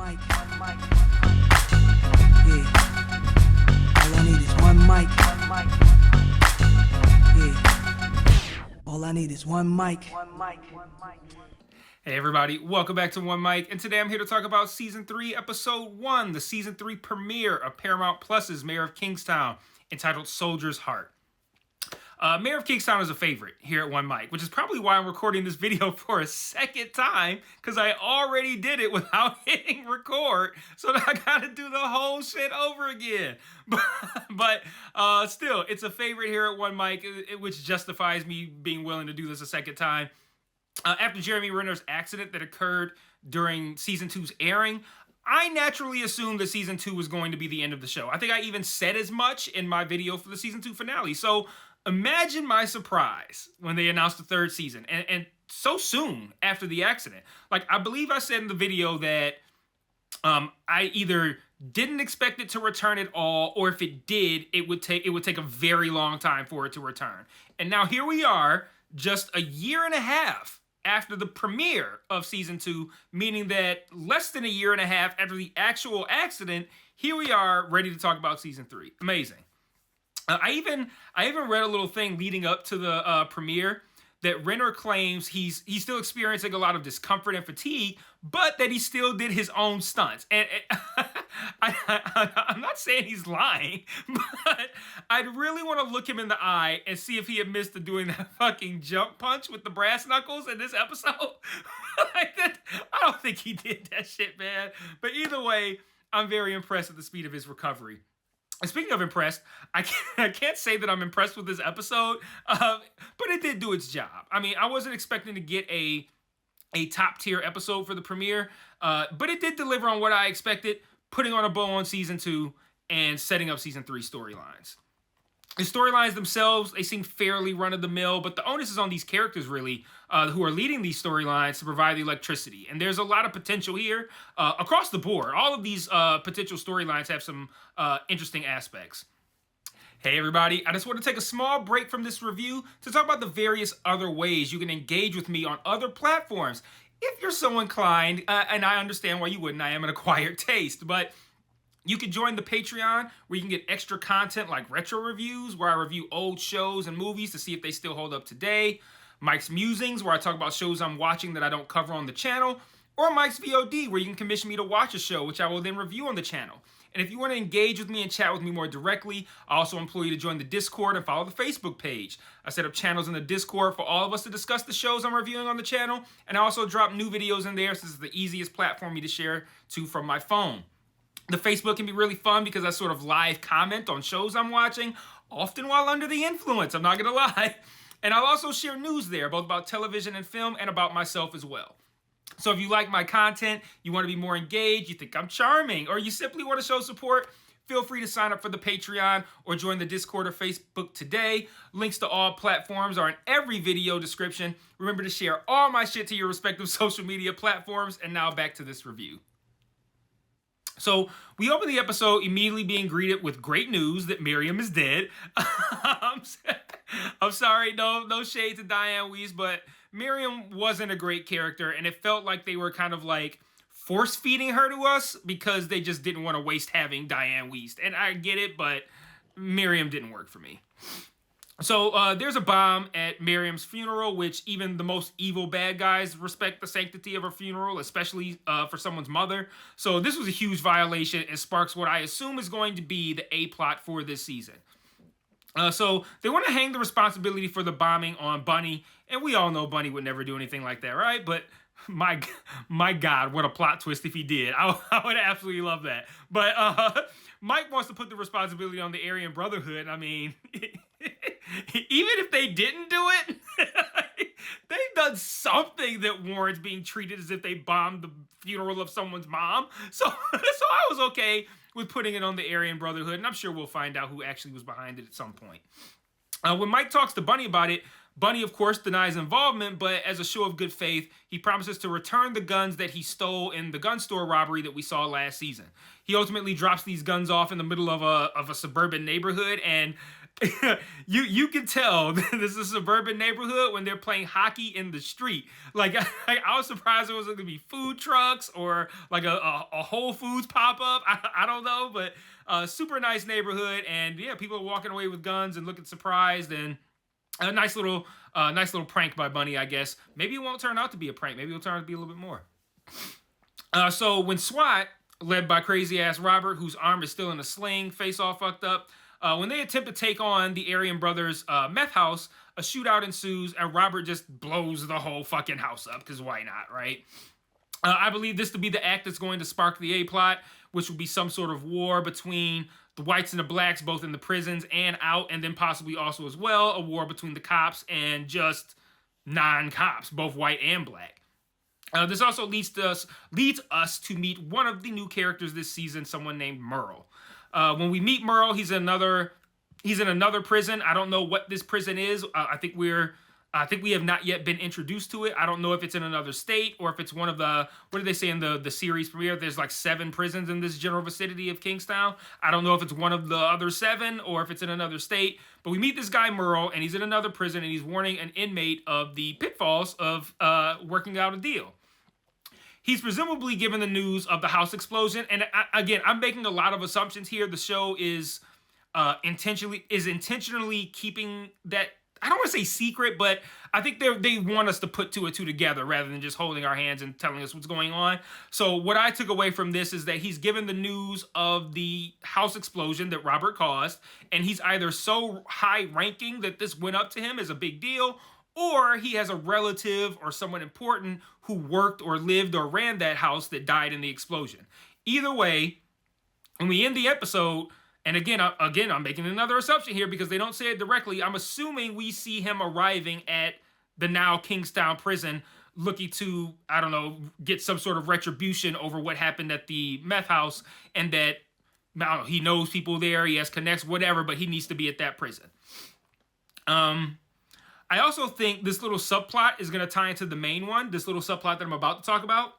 mic. Yeah. All I need is one mic. Yeah. All I need is one mic. Hey everybody, welcome back to One Mic, and today I'm here to talk about Season 3, Episode 1, the Season 3 premiere of Paramount Plus's Mayor of Kingstown, entitled Soldier's Heart. Mayor of Kingstown is a favorite here at One Mic, which is probably why I'm recording this video for a second time, because I already did it without hitting record, so I gotta do the whole shit over again. But still, it's a favorite here at One Mic, which justifies me being willing to do this a second time. After Jeremy Renner's accident that occurred during Season 2's airing, I naturally assumed that Season 2 was going to be the end of the show. I think I even said as much in my video for the Season 2 finale. So imagine my surprise when they announced the third season, and so soon after the accident. Like, I believe I said in the video that I either didn't expect it to return at all, or if it did, it would take a very long time for it to return. And now here we are, just a year and a half after the premiere of Season 2, meaning that less than a year and a half after the actual accident, here we are ready to talk about Season 3. Amazing. I even read a little thing leading up to the premiere that Renner claims he's still experiencing a lot of discomfort and fatigue, but that he still did his own stunts. And I'm not saying he's lying, but I'd really want to look him in the eye and see if he admits to doing that fucking jump punch with the brass knuckles in this episode. Like that, I don't think he did that shit, man. But either way, I'm very impressed with the speed of his recovery. And speaking of impressed, I can't say that I'm impressed with this episode, but it did do its job. I mean, I wasn't expecting to get a top tier episode for the premiere, but it did deliver on what I expected, putting on a bow on Season 2 and setting up Season 3 storylines. The storylines themselves, they seem fairly run-of-the-mill, but the onus is on these characters, really, who are leading these storylines to provide the electricity. And there's a lot of potential here across the board. All of these potential storylines have some interesting aspects. Hey, everybody. I just want to take a small break from this review to talk about the various other ways you can engage with me on other platforms. If you're so inclined, and I understand why you wouldn't, I am an acquired taste, but you can join the Patreon where you can get extra content like retro reviews, where I review old shows and movies to see if they still hold up today, Mike's Musings, where I talk about shows I'm watching that I don't cover on the channel, or Mike's VOD, where you can commission me to watch a show, which I will then review on the channel. And if you want to engage with me and chat with me more directly, I also implore you to join the Discord and follow the Facebook page. I set up channels in the Discord for all of us to discuss the shows I'm reviewing on the channel, and I also drop new videos in there, so this is the easiest platform for me to share to from my phone. The Facebook can be really fun because I sort of live comment on shows I'm watching, often while under the influence, I'm not going to lie. And I'll also share news there, both about television and film, and about myself as well. So if you like my content, you want to be more engaged, you think I'm charming, or you simply want to show support, feel free to sign up for the Patreon or join the Discord or Facebook today. Links to all platforms are in every video description. Remember to share all my shit to your respective social media platforms. And now back to this review. So we open the episode immediately being greeted with great news that Miriam is dead. I'm sorry, no shade to Diane Weiss, but Miriam wasn't a great character, and it felt like they were kind of like force-feeding her to us because they just didn't want to waste having Diane Weiss. And I get it, but Miriam didn't work for me. So there's a bomb at Miriam's funeral, which even the most evil bad guys respect the sanctity of her funeral, especially for someone's mother. So this was a huge violation and sparks what I assume is going to be the A-plot for this season. So they want to hang the responsibility for the bombing on Bunny, and we all know Bunny would never do anything like that, right? But my God, what a plot twist if he did. I would absolutely love that. But Mike wants to put the responsibility on the Aryan Brotherhood. I mean, even if they didn't do it, they've done something that warrants being treated as if they bombed the funeral of someone's mom. So I was okay with putting it on the Aryan Brotherhood, and I'm sure we'll find out who actually was behind it at some point. When Mike talks to Bunny about it, Bunny, of course, denies involvement, but as a show of good faith, he promises to return the guns that he stole in the gun store robbery that we saw last season. He ultimately drops these guns off in the middle of a suburban neighborhood, and you can tell this is a suburban neighborhood when they're playing hockey in the street. Like I was surprised there was going to be food trucks or like a Whole Foods pop up. I don't know, but super nice neighborhood, and yeah, people are walking away with guns and looking surprised, and a nice little prank by Bunny, I guess. Maybe it won't turn out to be a prank. Maybe it'll turn out to be a little bit more. So when SWAT, led by crazy ass Robert, whose arm is still in a sling, face all fucked up, when they attempt to take on the Aryan brothers' meth house, a shootout ensues, and Robert just blows the whole fucking house up, because why not, right? I believe this to be the act that's going to spark the A-plot, which will be some sort of war between the whites and the blacks, both in the prisons and out, and then possibly also as well, a war between the cops and just non-cops, both white and black. This also leads us to meet one of the new characters this season, someone named Merle. When we meet Merle, he's in another prison. I don't know what this prison is. I think we have not yet been introduced to it. I don't know if it's in another state or if it's one of the, what did they say in the series premiere? There's like 7 prisons in this general vicinity of Kingstown. I don't know if it's one of the other 7 or if it's in another state. But we meet this guy Merle, and he's in another prison, and he's warning an inmate of the pitfalls of working out a deal. He's presumably given the news of the house explosion, and again, I'm making a lot of assumptions here. The show is intentionally keeping that, I don't want to say secret, but I think they want us to put 2 and 2 together rather than just holding our hands and telling us what's going on. So what I took away from this is that he's given the news of the house explosion that Robert caused, and he's either so high-ranking that this went up to him as a big deal, or he has a relative or someone important who worked or lived or ran that house that died in the explosion. Either way, when we end the episode, and again, I'm making another assumption here because they don't say it directly, I'm assuming we see him arriving at the now Kingstown prison looking to, I don't know, get some sort of retribution over what happened at the meth house, and that, I don't know, he knows people there, he has connects, whatever, but he needs to be at that prison. I also think this little subplot is going to tie into the main one, this little subplot that I'm about to talk about.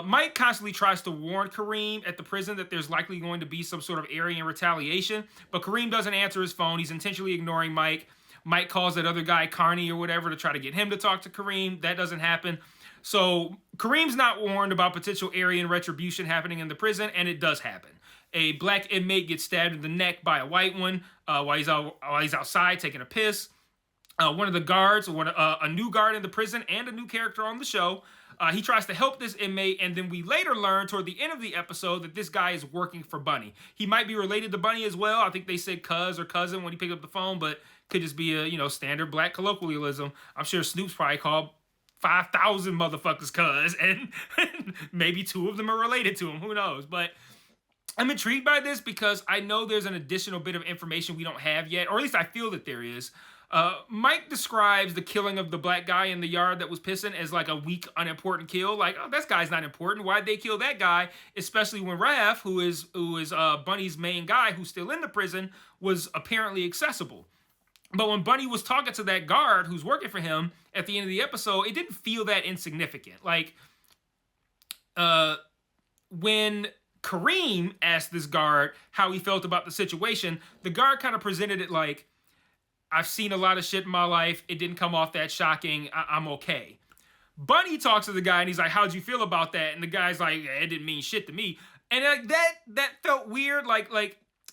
Mike constantly tries to warn Kareem at the prison that there's likely going to be some sort of Aryan retaliation, but Kareem doesn't answer his phone. He's intentionally ignoring Mike. Mike calls that other guy Carney or whatever to try to get him to talk to Kareem. That doesn't happen. So Kareem's not warned about potential Aryan retribution happening in the prison, and it does happen. A black inmate gets stabbed in the neck by a white one while he's outside taking a piss. One of the guards, a new guard in the prison and a new character on the show, he tries to help this inmate, and then we later learn toward the end of the episode that this guy is working for Bunny. He might be related to Bunny as well. I think they said cuz or cousin when he picked up the phone, but could just be a standard black colloquialism. I'm sure Snoop's probably called 5,000 motherfuckers cuz, and maybe 2 of them are related to him. Who knows? But I'm intrigued by this because I know there's an additional bit of information we don't have yet, or at least I feel that there is. Mike describes the killing of the black guy in the yard that was pissing as like a weak, unimportant kill. Like, oh, that guy's not important. Why'd they kill that guy? Especially when Raph, who is Bunny's main guy, who's still in the prison, was apparently accessible. But when Bunny was talking to that guard who's working for him at the end of the episode, it didn't feel that insignificant. Like, when Kareem asked this guard how he felt about the situation, the guard kind of presented it like, I've seen a lot of shit in my life. It didn't come off that shocking. I'm okay. Bunny talks to the guy and he's like, how'd you feel about that? And the guy's like, it didn't mean shit to me. And like that felt weird. Like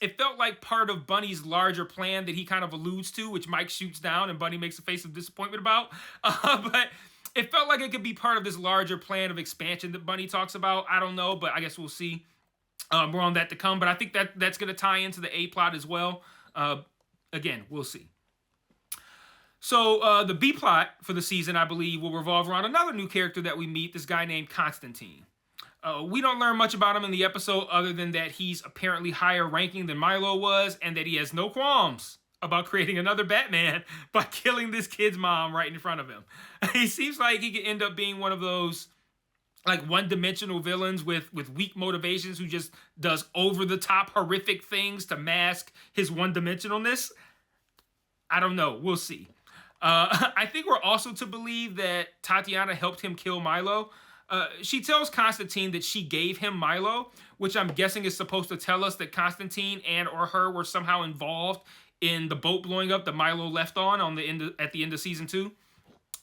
it felt like part of Bunny's larger plan that he kind of alludes to, which Mike shoots down and Bunny makes a face of disappointment about. But it felt like it could be part of this larger plan of expansion that Bunny talks about. I don't know, but I guess we'll see. More on that to come. But I think that's going to tie into the A plot as well. Again, we'll see. So the B plot for the season, I believe, will revolve around another new character that we meet, this guy named Constantine. We don't learn much about him in the episode other than that he's apparently higher ranking than Milo was and that he has no qualms about creating another Batman by killing this kid's mom right in front of him. He seems like he could end up being one of those like one-dimensional villains with weak motivations who just does over-the-top horrific things to mask his one-dimensionalness. I don't know. We'll see. I think we're also to believe that Tatiana helped him kill Milo. She tells Constantine that she gave him Milo, which I'm guessing is supposed to tell us that Constantine and or her were somehow involved in the boat blowing up that Milo left on the end at the end of season 2.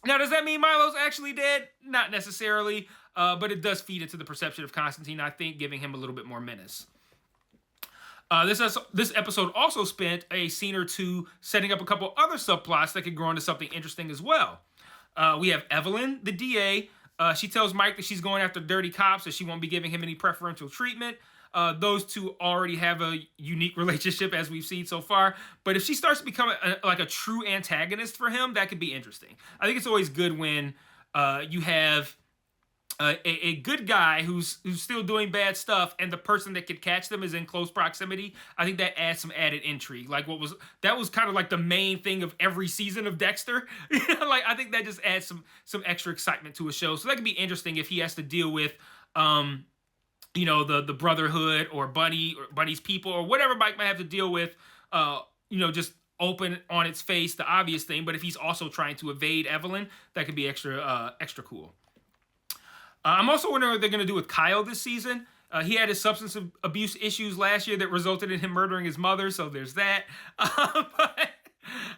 Now, does that mean Milo's actually dead? Not necessarily, but it does feed into the perception of Constantine, I think, giving him a little bit more menace. This episode also spent a scene or two setting up a couple other subplots that could grow into something interesting as well. We have Evelyn, the DA. She tells Mike that she's going after dirty cops, that she won't be giving him any preferential treatment. Those two already have a unique relationship, as we've seen so far. But if she starts to become a true antagonist for him, that could be interesting. I think it's always good when you have a good guy who's still doing bad stuff, and the person that could catch them is in close proximity. I think that adds some added intrigue. Like that was kind of like the main thing of every season of Dexter. Like I think that just adds some extra excitement to a show. So that could be interesting if he has to deal with the Brotherhood or Bunny's people or whatever Mike might have to deal with. Just open on its face, the obvious thing. But if he's also trying to evade Evelyn, that could be extra cool. I'm also wondering what they're going to do with Kyle this season. He had his substance abuse issues last year that resulted in him murdering his mother, so there's that. But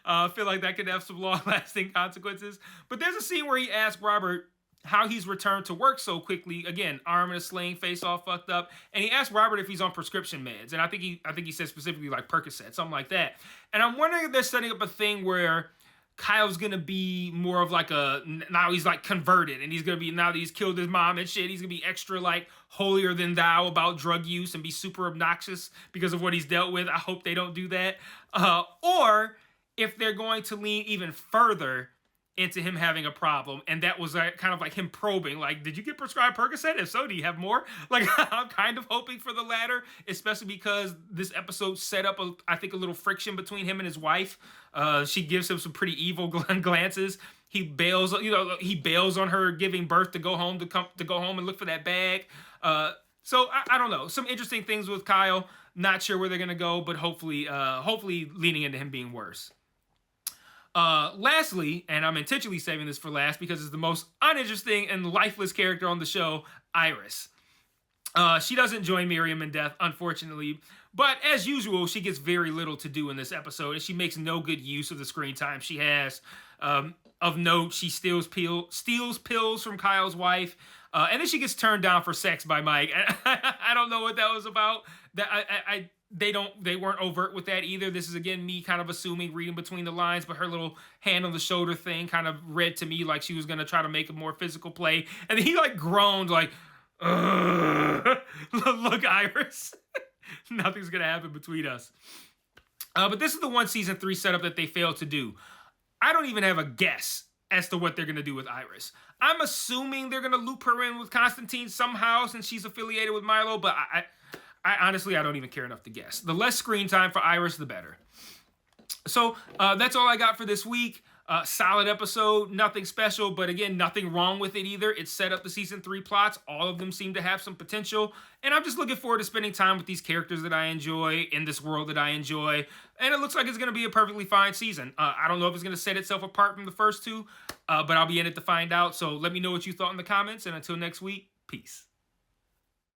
I feel like that could have some long-lasting consequences. But there's a scene where he asks Robert how he's returned to work so quickly. Again, arm in a sling, face all fucked up. And he asks Robert if he's on prescription meds. And I think he said specifically like Percocet, something like that. And I'm wondering if they're setting up a thing where Kyle's gonna be more of like now he's like converted, and he's gonna be, now that he's killed his mom and shit, he's gonna be extra like holier than thou about drug use and be super obnoxious because of what he's dealt with. I hope they don't do that. Or if they're going to lean even further into him having a problem, and that was kind of like him probing, like, did you get prescribed Percocet? If so, do you have more? Like, I'm kind of hoping for the latter, especially because this episode set up I think a little friction between him and his wife. She gives him some pretty evil glances. He bails on her giving birth to go home and look for that bag. So I don't know, some interesting things with Kyle. Not sure where they're gonna go, but hopefully leaning into him being worse. Lastly, and I'm intentionally saving this for last because it's the most uninteresting and lifeless character on the show, Iris. She doesn't join Miriam in death, unfortunately, but as usual, she gets very little to do in this episode, and she makes no good use of the screen time she has. Of note, she steals pills from Kyle's wife, and then she gets turned down for sex by Mike. I don't know what that was about. They weren't overt with that either. This is, again, me kind of assuming, reading between the lines, but her little hand on the shoulder thing kind of read to me like she was going to try to make a more physical play. And then he like groaned like, ugh. Look, Iris, nothing's going to happen between us. But this is the one season 3 setup that they failed to do. I don't even have a guess as to what they're going to do with Iris. I'm assuming they're going to loop her in with Constantine somehow since she's affiliated with Milo, but I honestly, I don't even care enough to guess. The less screen time for Iris, the better. So that's all I got for this week. Solid episode, nothing special, but again, nothing wrong with it either. It set up the season 3 plots. All of them seem to have some potential. And I'm just looking forward to spending time with these characters that I enjoy, in this world that I enjoy. And it looks like it's going to be a perfectly fine season. I don't know if it's going to set itself apart from the first two, but I'll be in it to find out. So let me know what you thought in the comments. And until next week, peace.